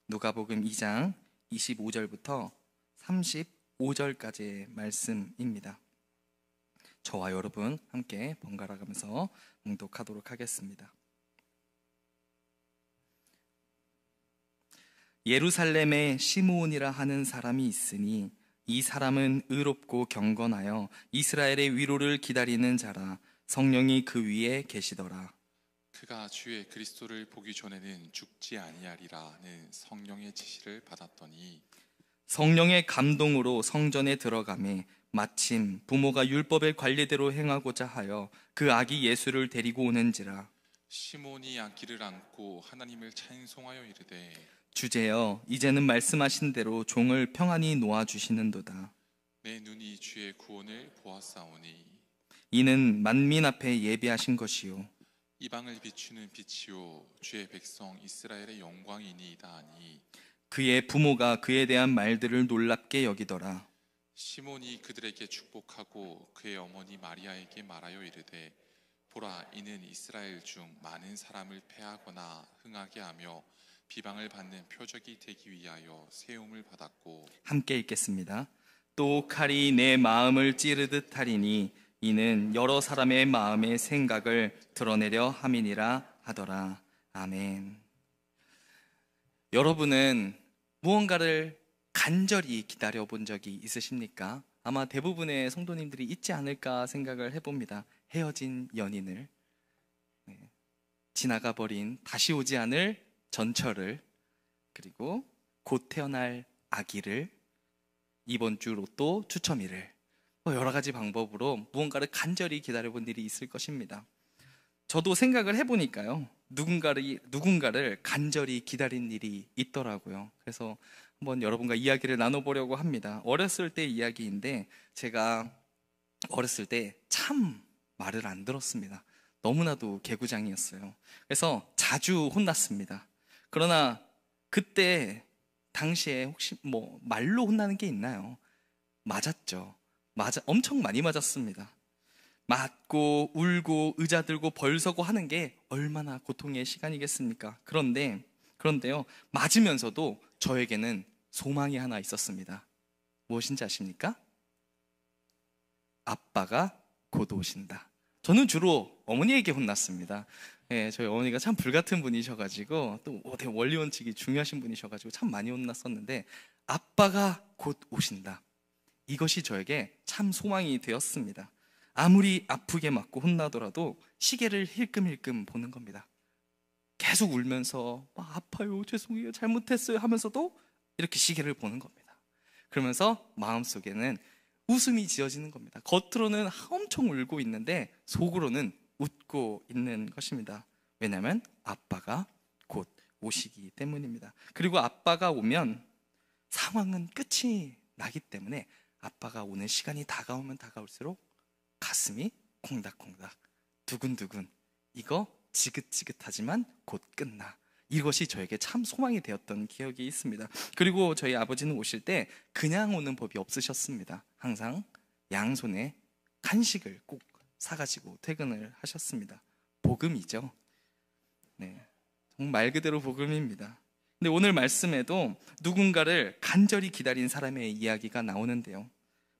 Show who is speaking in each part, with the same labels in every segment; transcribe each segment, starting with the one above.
Speaker 1: 누가복음 2장 25절부터 35절까지의 말씀입니다. 저와 여러분 함께 번갈아 가면서 봉독하도록 하겠습니다. 예루살렘에 시므온이라 하는 사람이 있으니 이 사람은 의롭고 경건하여 이스라엘의 위로를 기다리는 자라. 성령이 그 위에 계시더라.
Speaker 2: 그가 주의 그리스도를 보기 전에는 죽지 아니하리라는 성령의 지시를 받았더니
Speaker 1: 성령의 감동으로 성전에 들어가매 마침 부모가 율법의 관례대로 행하고자 하여 그 아기 예수를 데리고 오는지라.
Speaker 2: 시몬이 안기를 안고 하나님을 찬송하여 이르되
Speaker 1: 주제여, 이제는 말씀하신 대로 종을 평안히 놓아주시는도다.
Speaker 2: 내 눈이 주의 구원을 보았사오니
Speaker 1: 이는 만민 앞에 예비하신 것이요
Speaker 2: 이방을 비추는 빛이요 주의 백성 이스라엘의 영광이니이다 하니
Speaker 1: 그의 부모가 그에 대한 말들을 놀랍게 여기더라.
Speaker 2: 시몬이 그들에게 축복하고 그의 어머니 마리아에게 말하여 이르되 보라, 이는 이스라엘 중 많은 사람을 패하거나 흥하게 하며 비방을 받는 표적이 되기 위하여 세움을 받았고.
Speaker 1: 함께 읽겠습니다. 또 칼이 내 마음을 찌르듯 하리니 이는 여러 사람의 마음의 생각을 드러내려 함이니라 하더라. 아멘. 여러분은 무언가를 간절히 기다려 본 적이 있으십니까? 아마 대부분의 성도님들이 있지 않을까 생각을 해봅니다. 헤어진 연인을, 지나가 버린 다시 오지 않을 전철을, 그리고 곧 태어날 아기를, 이번 주 로또 추첨일을, 여러 가지 방법으로 무언가를 간절히 기다려본 일이 있을 것입니다. 저도 생각을 해보니까요, 누군가를 간절히 기다린 일이 있더라고요. 그래서 한번 여러분과 이야기를 나눠보려고 합니다. 어렸을 때 이야기인데, 제가 어렸을 때 참 말을 안 들었습니다. 너무나도 개구장이었어요. 그래서 자주 혼났습니다. 그러나 그때 당시에 혹시 말로 혼나는 게 있나요? 맞았죠. 엄청 많이 맞았습니다. 맞고 울고 의자 들고 벌 서고 하는 게 얼마나 고통의 시간이겠습니까? 그런데요, 맞으면서도 저에게는 소망이 하나 있었습니다. 무엇인지 아십니까? 아빠가 곧 오신다. 저는 주로 어머니에게 혼났습니다. 저희 어머니가 참 불같은 분이셔가지고, 또 되게 원리 원칙이 중요하신 분이셔가지고 참 많이 혼났었는데, 아빠가 곧 오신다. 이것이 저에게 참 소망이 되었습니다. 아무리 아프게 맞고 혼나더라도 시계를 힐끔힐끔 보는 겁니다. 계속 울면서 아파요, 죄송해요, 잘못했어요 하면서도 이렇게 시계를 보는 겁니다. 그러면서 마음속에는 웃음이 지어지는 겁니다. 겉으로는 엄청 울고 있는데 속으로는 웃고 있는 것입니다. 왜냐하면 아빠가 곧 오시기 때문입니다. 그리고 아빠가 오면 상황은 끝이 나기 때문에 아빠가 오는 시간이 다가오면 다가올수록 가슴이 콩닥콩닥, 두근두근, 이거 지긋지긋하지만 곧 끝나. 이것이 저에게 참 소망이 되었던 기억이 있습니다. 그리고 저희 아버지는 오실 때 그냥 오는 법이 없으셨습니다. 항상 양손에 간식을 꼭 사가지고 퇴근을 하셨습니다. 복음이죠. 정말 말 그대로 복음입니다. 근데 오늘 말씀에도 누군가를 간절히 기다린 사람의 이야기가 나오는데요,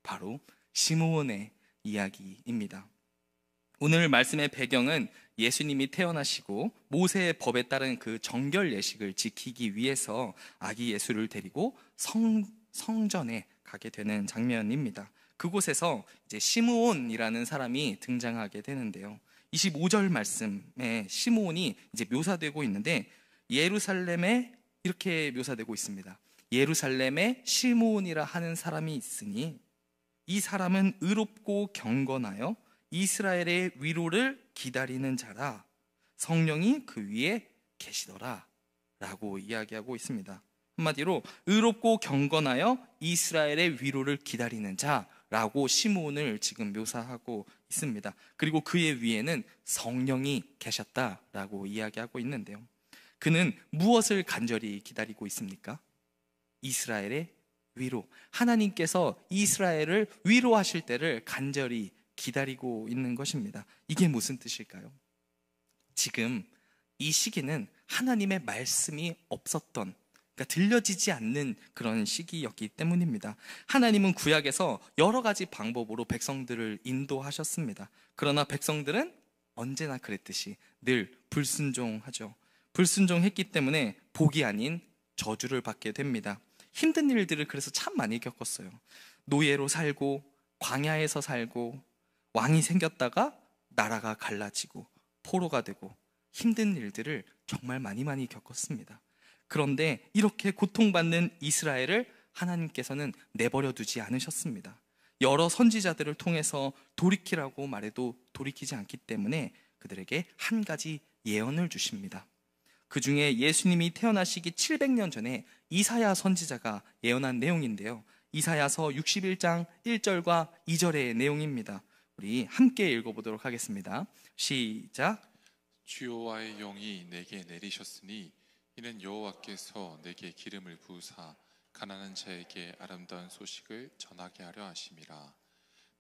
Speaker 1: 바로 시므온의 이야기입니다. 오늘 말씀의 배경은 예수님이 태어나시고 모세의 법에 따른 그 정결 예식을 지키기 위해서 아기 예수를 데리고 성전에 가게 되는 장면입니다. 그곳에서 이제 시므온이라는 사람이 등장하게 되는데요, 25절 말씀에 시므온이 이제 묘사되고 있는데, 예루살렘에 이렇게 묘사되고 있습니다. 예루살렘에 시므온이라 하는 사람이 있으니 이 사람은 의롭고 경건하여 이스라엘의 위로를 기다리는 자라. 성령이 그 위에 계시더라 라고 이야기하고 있습니다. 한마디로 의롭고 경건하여 이스라엘의 위로를 기다리는 자라고 시므온을 지금 묘사하고 있습니다. 그리고 그의 위에는 성령이 계셨다라고 이야기하고 있는데요, 그는 무엇을 간절히 기다리고 있습니까? 이스라엘의 위로, 하나님께서 이스라엘을 위로하실 때를 간절히 기다리고 있는 것입니다. 이게 무슨 뜻일까요? 지금 이 시기는 하나님의 말씀이 없었던 그러니까 들려지지 않는 그런 시기였기 때문입니다. 하나님은 구약에서 여러 가지 방법으로 백성들을 인도하셨습니다. 그러나 백성들은 언제나 그랬듯이 늘 불순종하죠. 불순종했기 때문에 복이 아닌 저주를 받게 됩니다. 힘든 일들을 그래서 참 많이 겪었어요. 노예로 살고 광야에서 살고 왕이 생겼다가 나라가 갈라지고 포로가 되고 힘든 일들을 정말 많이 겪었습니다. 그런데 이렇게 고통받는 이스라엘을 하나님께서는 내버려 두지 않으셨습니다. 여러 선지자들을 통해서 돌이키라고 말해도 돌이키지 않기 때문에 그들에게 한 가지 예언을 주십니다. 그 중에 예수님이 태어나시기 700년 전에 이사야 선지자가 예언한 내용인데요. 이사야서 61장 1절과 2절의 내용입니다. 우리 함께 읽어보도록 하겠습니다. 시작.
Speaker 2: 주여와의 영이 내게 내리셨으니 이는 여호와께서 내게 기름을 부으사 가난한 자에게 아름다운 소식을 전하게 하려 하심이라.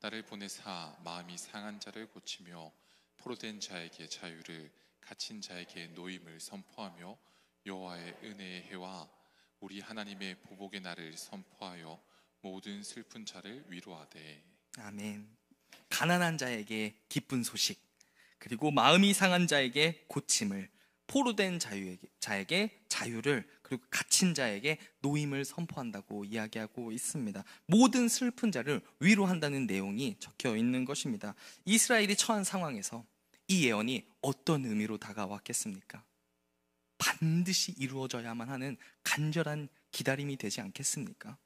Speaker 2: 나를 보내사 마음이 상한 자를 고치며 포로된 자에게 자유를, 갇힌 자에게 노임을 선포하며 여호와의 은혜의 해와 우리 하나님의 보복의 날을 선포하여 모든 슬픈 자를 위로하되.
Speaker 1: 아멘. 가난한 자에게 기쁜 소식, 그리고 마음이 상한 자에게 고침을, 포로된 자에게 자유를, 그리고 갇힌 자에게 노임을 선포한다고 이야기하고 있습니다. 모든 슬픈 자를 위로한다는 내용이 적혀 있는 것입니다. 이스라엘이 처한 상황에서 이 예언이 어떤 의미로 다가왔겠습니까? 반드시 이루어져야만 하는 간절한 기다림이 되지 않겠습니까?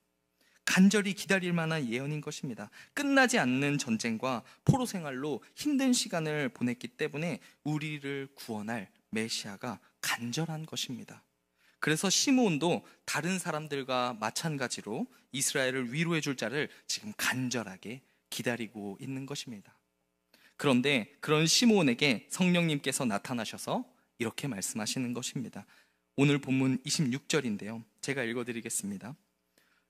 Speaker 1: 간절히 기다릴 만한 예언인 것입니다. 끝나지 않는 전쟁과 포로 생활로 힘든 시간을 보냈기 때문에 우리를 구원할 메시아가 간절한 것입니다. 그래서 시므온도 다른 사람들과 마찬가지로 이스라엘을 위로해 줄 자를 지금 간절하게 기다리고 있는 것입니다. 그런데 그런 시므온에게 성령님께서 나타나셔서 이렇게 말씀하시는 것입니다. 오늘 본문 26절인데요. 제가 읽어드리겠습니다.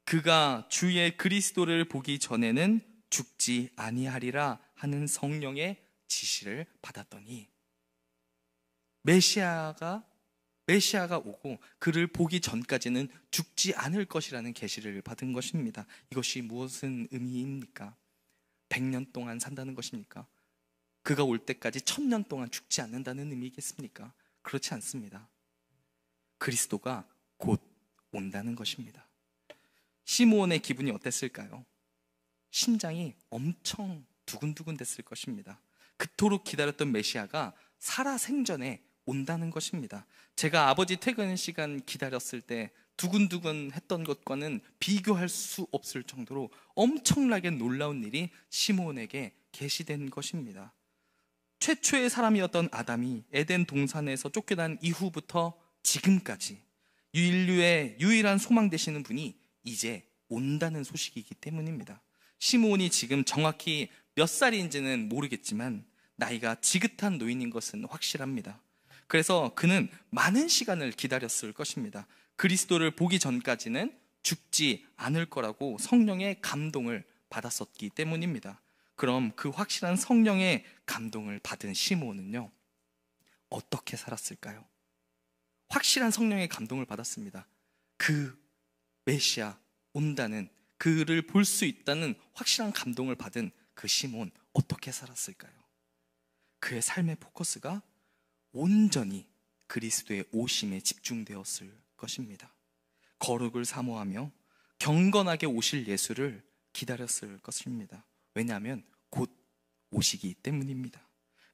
Speaker 1: 그가 주의 그리스도를 보기 전에는 죽지 아니하리라 하는 성령의 지시를 받았더니 메시아가 오고 그를 보기 전까지는 죽지 않을 것이라는 계시를 받은 것입니다. 이것이 무엇은 의미입니까? 100년 동안 산다는 것입니까? 그가 올 때까지 1000년 동안 죽지 않는다는 의미겠습니까? 그렇지 않습니다. 그리스도가 곧 온다는 것입니다. 시므온의 기분이 어땠을까요? 심장이 엄청 두근두근 됐을 것입니다. 그토록 기다렸던 메시아가 살아생전에 온다는 것입니다. 제가 아버지 퇴근 시간 기다렸을 때 두근두근 했던 것과는 비교할 수 없을 정도로 엄청나게 놀라운 일이 시므온에게 계시된 것입니다. 최초의 사람이었던 아담이 에덴 동산에서 쫓겨난 이후부터 지금까지 인류의 유일한 소망 되시는 분이 이제 온다는 소식이기 때문입니다. 시므온이 지금 정확히 몇 살인지는 모르겠지만 나이가 지긋한 노인인 것은 확실합니다. 그래서 그는 많은 시간을 기다렸을 것입니다. 그리스도를 보기 전까지는 죽지 않을 거라고 성령의 감동을 받았었기 때문입니다. 그럼 그 확실한 성령의 감동을 받은 시므온은요, 어떻게 살았을까요? 확실한 성령의 감동을 받았습니다. 그 메시아 온다는, 그를 볼 수 있다는 확실한 감동을 받은 그 시므온, 어떻게 살았을까요? 그의 삶의 포커스가 온전히 그리스도의 오심에 집중되었을 것입니다. 거룩을 사모하며 경건하게 오실 예수를 기다렸을 것입니다. 왜냐하면 곧 오시기 때문입니다.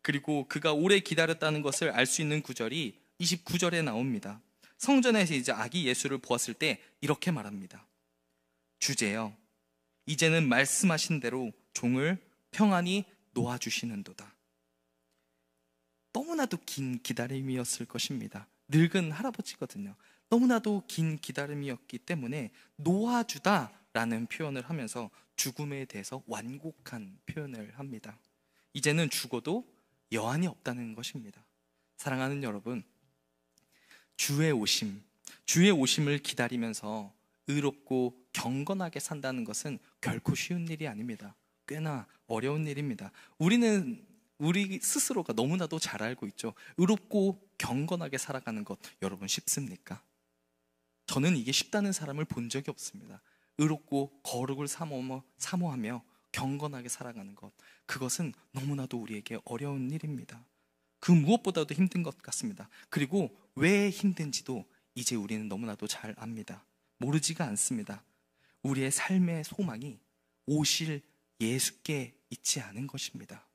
Speaker 1: 그리고 그가 오래 기다렸다는 것을 알 수 있는 구절이 29절에 나옵니다. 성전에서 이제 아기 예수를 보았을 때 이렇게 말합니다. 주제여, 이제는 말씀하신 대로 종을 평안히 놓아주시는도다. 너무나도 긴 기다림이었을 것입니다. 늙은 할아버지거든요. 너무나도 긴 기다림이었기 때문에 놓아주다라는 표현을 하면서 죽음에 대해서 완곡한 표현을 합니다. 이제는 죽어도 여한이 없다는 것입니다. 사랑하는 여러분, 주의 오심을 기다리면서 의롭고 경건하게 산다는 것은 결코 쉬운 일이 아닙니다. 꽤나 어려운 일입니다. 우리 스스로가 너무나도 잘 알고 있죠. 의롭고 경건하게 살아가는 것, 여러분 쉽습니까? 저는 이게 쉽다는 사람을 본 적이 없습니다. 의롭고 거룩을 사모하며 경건하게 살아가는 것, 그것은 너무나도 우리에게 어려운 일입니다. 그 무엇보다도 힘든 것 같습니다. 그리고 왜 힘든지도 이제 우리는 너무나도 잘 압니다. 모르지가 않습니다. 우리의 삶의 소망이 오실 예수께 있지 않은 것입니다.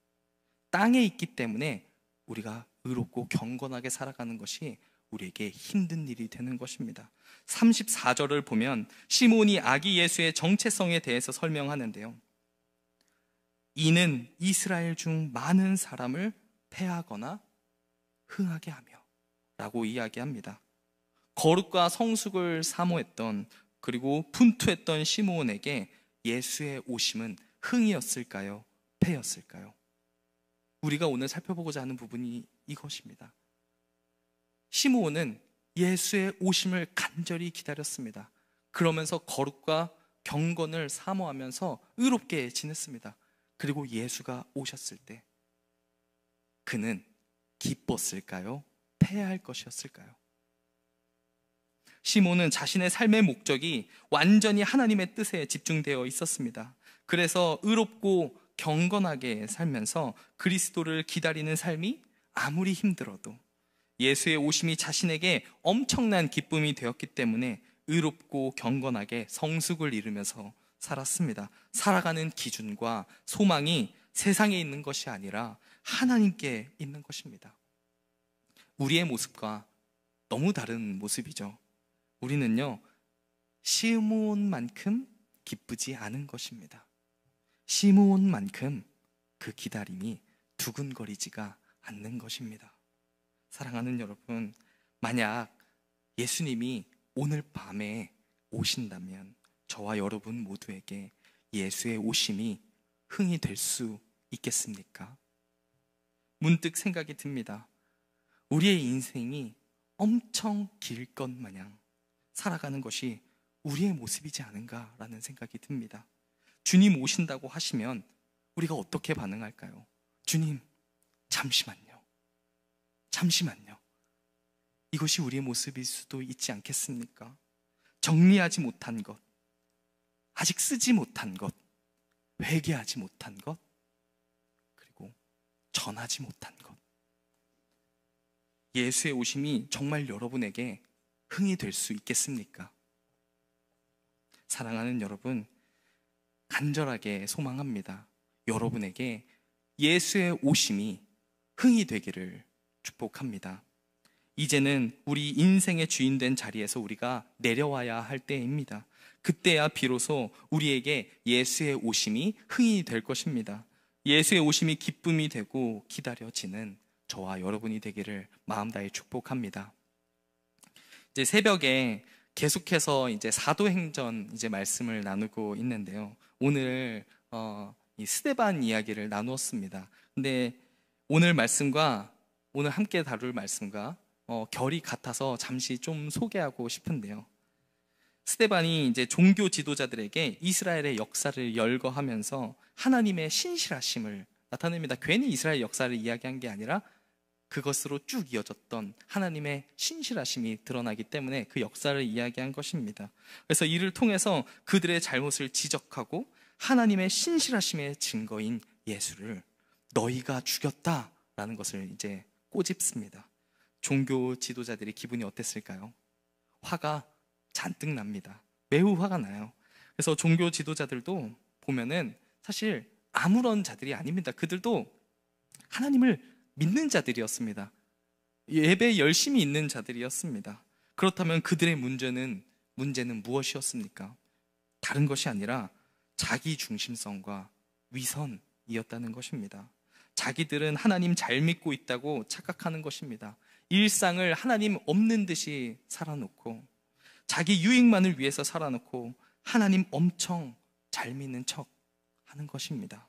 Speaker 1: 땅에 있기 때문에 우리가 의롭고 경건하게 살아가는 것이 우리에게 힘든 일이 되는 것입니다. 34절을 보면 시몬이 아기 예수의 정체성에 대해서 설명하는데요. 이는 이스라엘 중 많은 사람을 패하거나 흥하게 하며 라고 이야기합니다. 거룩과 성숙을 사모했던, 그리고 분투했던 시므온에게 예수의 오심은 흥이었을까요? 패였을까요? 우리가 오늘 살펴보고자 하는 부분이 이것입니다. 시므온은 예수의 오심을 간절히 기다렸습니다. 그러면서 거룩과 경건을 사모하면서 의롭게 지냈습니다. 그리고 예수가 오셨을 때 그는 기뻤을까요? 패할 것이었을까요? 시몬은 자신의 삶의 목적이 완전히 하나님의 뜻에 집중되어 있었습니다. 그래서 의롭고 경건하게 살면서 그리스도를 기다리는 삶이 아무리 힘들어도 예수의 오심이 자신에게 엄청난 기쁨이 되었기 때문에 의롭고 경건하게 성숙을 이루면서 살았습니다. 살아가는 기준과 소망이 세상에 있는 것이 아니라 하나님께 있는 것입니다. 우리의 모습과 너무 다른 모습이죠. 우리는요, 시므온만큼 기쁘지 않은 것입니다. 시므온만큼 그 기다림이 두근거리지가 않는 것입니다. 사랑하는 여러분, 만약 예수님이 오늘 밤에 오신다면 저와 여러분 모두에게 예수의 오심이 흥이 될 수 있겠습니까? 문득 생각이 듭니다. 우리의 인생이 엄청 길 것 마냥 살아가는 것이 우리의 모습이지 않은가라는 생각이 듭니다. 주님 오신다고 하시면 우리가 어떻게 반응할까요? 주님, 잠시만요. 잠시만요. 이것이 우리의 모습일 수도 있지 않겠습니까? 정리하지 못한 것, 아직 쓰지 못한 것, 회개하지 못한 것, 그리고 전하지 못한 것. 예수의 오심이 정말 여러분에게 흥이 될 수 있겠습니까? 사랑하는 여러분, 간절하게 소망합니다. 여러분에게 예수의 오심이 흥이 되기를 축복합니다. 이제는 우리 인생의 주인 된 자리에서 우리가 내려와야 할 때입니다. 그때야 비로소 우리에게 예수의 오심이 흥이 될 것입니다. 예수의 오심이 기쁨이 되고 기다려지는 저와 여러분이 되기를 마음 다해 축복합니다. 이제 새벽에 계속해서 이제 사도행전 이제 말씀을 나누고 있는데요. 오늘 이 스데반 이야기를 나누었습니다. 근데 오늘 말씀과 오늘 함께 다룰 말씀과 결이 같아서 잠시 좀 소개하고 싶은데요. 스데반이 이제 종교 지도자들에게 이스라엘의 역사를 열거하면서 하나님의 신실하심을 나타냅니다. 괜히 이스라엘 역사를 이야기한 게 아니라 그것으로 쭉 이어졌던 하나님의 신실하심이 드러나기 때문에 그 역사를 이야기한 것입니다. 그래서 이를 통해서 그들의 잘못을 지적하고 하나님의 신실하심의 증거인 예수를 너희가 죽였다라는 것을 이제 꼬집습니다. 종교 지도자들이 기분이 어땠을까요? 화가 잔뜩 납니다. 매우 화가 나요. 그래서 종교 지도자들도 보면은 사실 아무런 자들이 아닙니다. 그들도 하나님을 믿는 자들이었습니다. 예배에 열심히 있는 자들이었습니다. 그렇다면 그들의 문제는 무엇이었습니까? 다른 것이 아니라 자기 중심성과 위선이었다는 것입니다. 자기들은 하나님 잘 믿고 있다고 착각하는 것입니다. 일상을 하나님 없는 듯이 살아놓고 자기 유익만을 위해서 살아놓고 하나님 엄청 잘 믿는 척 하는 것입니다.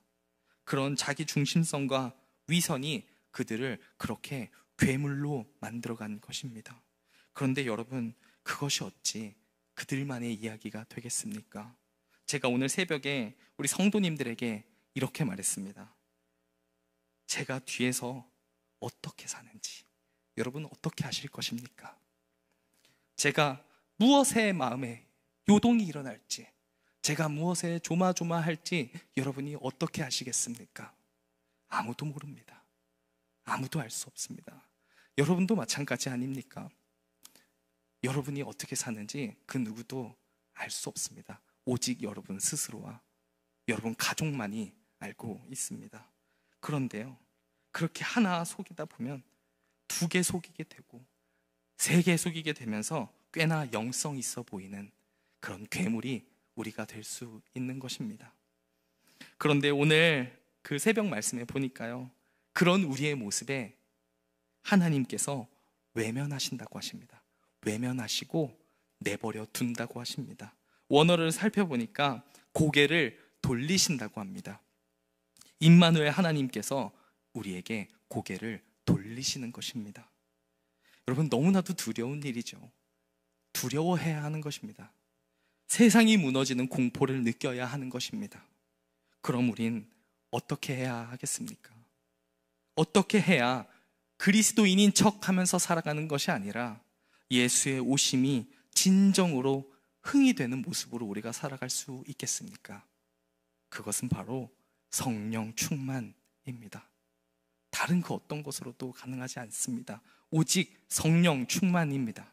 Speaker 1: 그런 자기 중심성과 위선이 그들을 그렇게 괴물로 만들어간 것입니다. 그런데 여러분, 그것이 어찌 그들만의 이야기가 되겠습니까? 제가 오늘 새벽에 우리 성도님들에게 이렇게 말했습니다. 제가 뒤에서 어떻게 사는지 여러분 어떻게 하실 것입니까? 제가 무엇의 마음에 요동이 일어날지, 제가 무엇에 조마조마할지 여러분이 어떻게 아시겠습니까? 아무도 모릅니다. 아무도 알 수 없습니다. 여러분도 마찬가지 아닙니까? 여러분이 어떻게 사는지 그 누구도 알 수 없습니다. 오직 여러분 스스로와 여러분 가족만이 알고 있습니다. 그런데요, 그렇게 하나 속이다 보면 2개 속이게 되고 3개 속이게 되면서 꽤나 영성 있어 보이는 그런 괴물이 우리가 될 수 있는 것입니다. 그런데 오늘 그 새벽 말씀에 보니까요, 그런 우리의 모습에 하나님께서 외면하신다고 하십니다. 외면하시고 내버려 둔다고 하십니다. 원어를 살펴보니까 고개를 돌리신다고 합니다. 임마누엘 하나님께서 우리에게 고개를 돌리시는 것입니다. 여러분, 너무나도 두려운 일이죠. 두려워해야 하는 것입니다. 세상이 무너지는 공포를 느껴야 하는 것입니다. 그럼 우린 어떻게 해야 하겠습니까? 어떻게 해야 그리스도인인 척 하면서 살아가는 것이 아니라 예수의 오심이 진정으로 흥이 되는 모습으로 우리가 살아갈 수 있겠습니까? 그것은 바로 성령 충만입니다. 다른 그 어떤 것으로도 가능하지 않습니다. 오직 성령 충만입니다.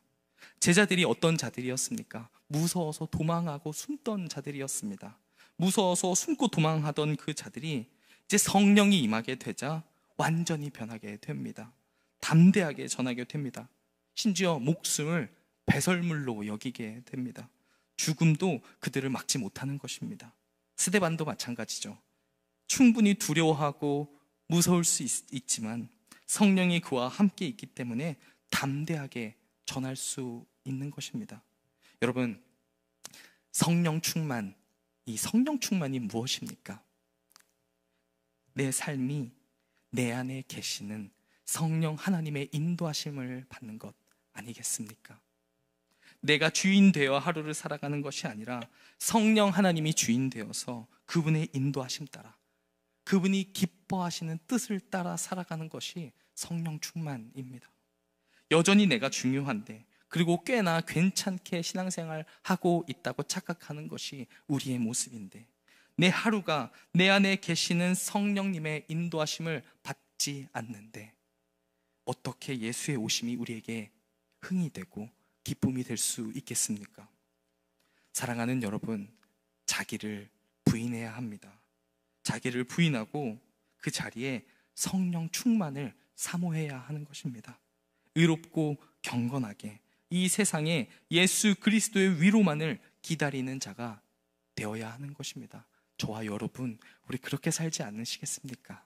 Speaker 1: 제자들이 어떤 자들이었습니까? 무서워서 도망하고 숨던 자들이었습니다. 무서워서 숨고 도망하던 그 자들이 이제 성령이 임하게 되자 완전히 변하게 됩니다. 담대하게 전하게 됩니다. 심지어 목숨을 배설물로 여기게 됩니다. 죽음도 그들을 막지 못하는 것입니다. 스데반도 마찬가지죠. 충분히 두려워하고 무서울 수 있지만 성령이 그와 함께 있기 때문에 담대하게 전할 수 있는 것입니다. 여러분, 성령 충만, 이 성령 충만이 무엇입니까? 내 삶이 내 안에 계시는 성령 하나님의 인도하심을 받는 것 아니겠습니까? 내가 주인 되어 하루를 살아가는 것이 아니라 성령 하나님이 주인 되어서 그분의 인도하심 따라, 그분이 기뻐하시는 뜻을 따라 살아가는 것이 성령 충만입니다. 여전히 내가 중요한데, 그리고 꽤나 괜찮게 신앙생활 하고 있다고 착각하는 것이 우리의 모습인데, 내 하루가 내 안에 계시는 성령님의 인도하심을 받지 않는데 어떻게 예수의 오심이 우리에게 흥이 되고 기쁨이 될 수 있겠습니까? 사랑하는 여러분, 자기를 부인해야 합니다. 자기를 부인하고 그 자리에 성령 충만을 사모해야 하는 것입니다. 의롭고 경건하게 이 세상에 예수 그리스도의 위로만을 기다리는 자가 되어야 하는 것입니다. 저와 여러분, 우리 그렇게 살지 않으시겠습니까?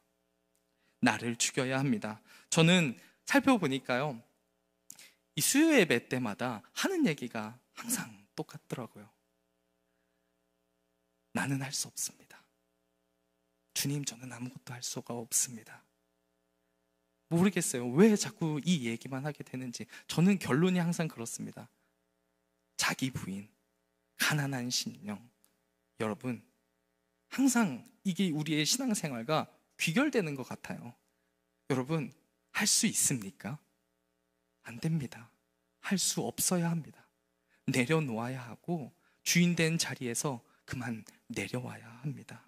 Speaker 1: 나를 죽여야 합니다. 저는 살펴보니까요, 이 수요 예배 때마다 하는 얘기가 항상 똑같더라고요. 나는 할 수 없습니다. 주님, 저는 아무것도 할 수가 없습니다. 모르겠어요. 왜 자꾸 이 얘기만 하게 되는지. 저는 결론이 항상 그렇습니다. 자기 부인, 가난한 심령. 여러분, 항상 이게 우리의 신앙생활과 귀결되는 것 같아요. 여러분, 할 수 있습니까? 안 됩니다. 할 수 없어야 합니다. 내려놓아야 하고 주인된 자리에서 그만 내려와야 합니다.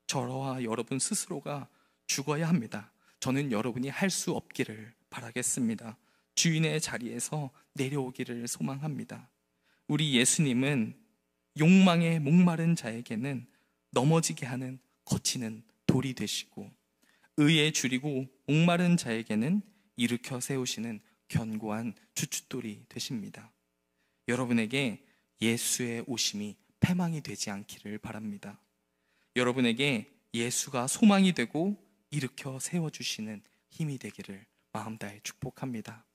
Speaker 1: 저와 여러분 스스로가 죽어야 합니다. 저는 여러분이 할 수 없기를 바라겠습니다. 주인의 자리에서 내려오기를 소망합니다. 우리 예수님은 욕망에 목마른 자에게는 넘어지게 하는 거치는 돌이 되시고, 의에 줄이고 목마른 자에게는 일으켜 세우시는 견고한 주춧돌이 되십니다. 여러분에게 예수의 오심이 패망이 되지 않기를 바랍니다. 여러분에게 예수가 소망이 되고 일으켜 세워주시는 힘이 되기를 마음 다해 축복합니다.